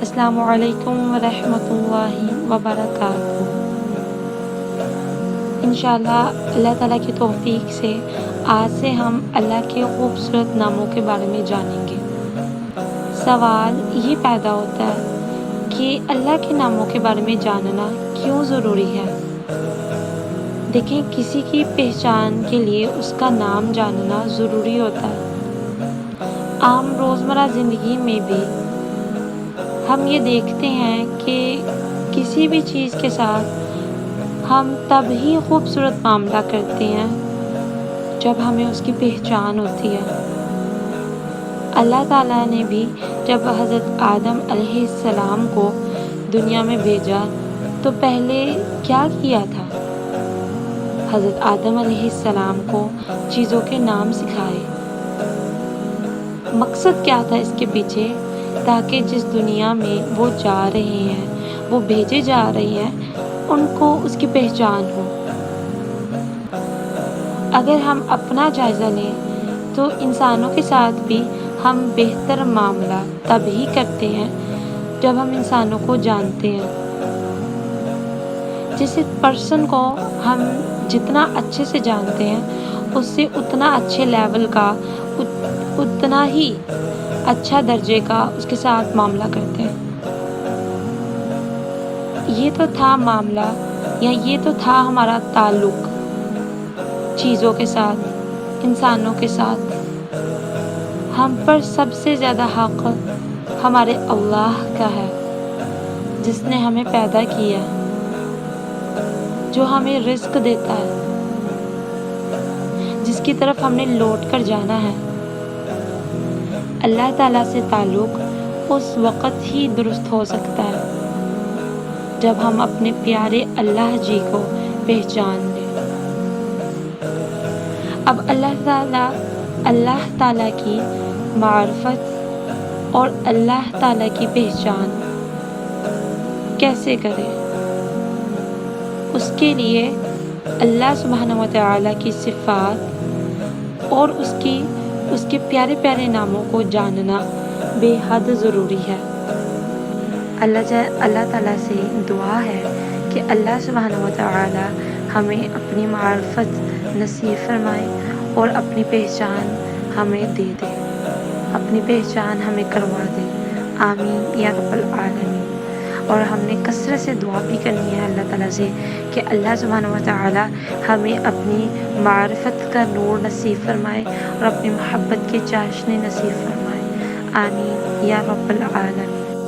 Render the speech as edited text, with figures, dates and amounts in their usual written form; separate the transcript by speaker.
Speaker 1: السلام علیکم ورحمۃ اللہ وبرکاتہ۔ انشاءاللہ اللہ تعالیٰ کی توفیق سے آج سے ہم اللہ کے خوبصورت ناموں کے بارے میں جانیں گے۔ سوال یہ پیدا ہوتا ہے کہ اللہ کے ناموں کے بارے میں جاننا کیوں ضروری ہے؟ دیکھیں، کسی کی پہچان کے لیے اس کا نام جاننا ضروری ہوتا ہے۔ عام روزمرہ زندگی میں بھی ہم یہ دیکھتے ہیں کہ کسی بھی چیز کے ساتھ ہم تب ہی خوبصورت معاملہ کرتے ہیں جب ہمیں اس کی پہچان ہوتی ہے۔ اللہ تعالیٰ نے بھی جب حضرت آدم علیہ السلام کو دنیا میں بھیجا تو پہلے کیا کیا تھا؟ حضرت آدم علیہ السلام کو چیزوں کے نام سکھائے۔ مقصد کیا تھا اس کے پیچھے؟ تاکہ جس دنیا میں وہ جا رہے ہیں، وہ بھیجے جا رہے ہیں، ان کو اس کی پہچان ہو۔ اگر ہم اپنا جائزہ لیں تو انسانوں کے ساتھ بھی ہم بہتر معاملہ تب ہی کرتے ہیں جب ہم انسانوں کو جانتے ہیں۔ جس پرسن کو ہم جتنا اچھے سے جانتے ہیں اس سے اتنا اچھے لیول کا، اتنا ہی اچھا درجے کا اس کے ساتھ معاملہ کرتے ہیں۔ یہ تو تھا معاملہ، یا یہ تو تھا ہمارا تعلق چیزوں کے ساتھ، انسانوں کے ساتھ۔ ہم پر سب سے زیادہ حق ہمارے اللہ کا ہے، جس نے ہمیں پیدا کیا، جو ہمیں رزق دیتا ہے، جس کی طرف ہم نے لوٹ کر جانا ہے۔ اللہ تعالیٰ سے تعلق اس وقت ہی درست ہو سکتا ہے جب ہم اپنے پیارے اللہ جی کو پہچان لیں۔ اب اللہ تعالیٰ کی معرفت اور اللہ تعالیٰ کی پہچان کیسے کریں؟ اس کے لیے اللہ سبحانہ و تعالیٰ کی صفات اور اس کے پیارے پیارے ناموں کو جاننا بے حد ضروری ہے۔ اللہ تعالیٰ سے دعا ہے کہ اللہ سبحانہ و تعالیٰ ہمیں اپنی معرفت نصیب فرمائے اور اپنی پہچان ہمیں دے دے، اپنی پہچان ہمیں کروا دے۔ آمین یا رب العالمین۔ اور ہم نے کثرت سے دعا بھی کرنی ہے اللہ تعالیٰ سے کہ اللہ سبحانہ و تعالیٰ ہمیں اپنی معرفت کا نور نصیب فرمائے اور اپنی محبت کے چاشنی نصیب فرمائے۔ آمین یا رب العالمین۔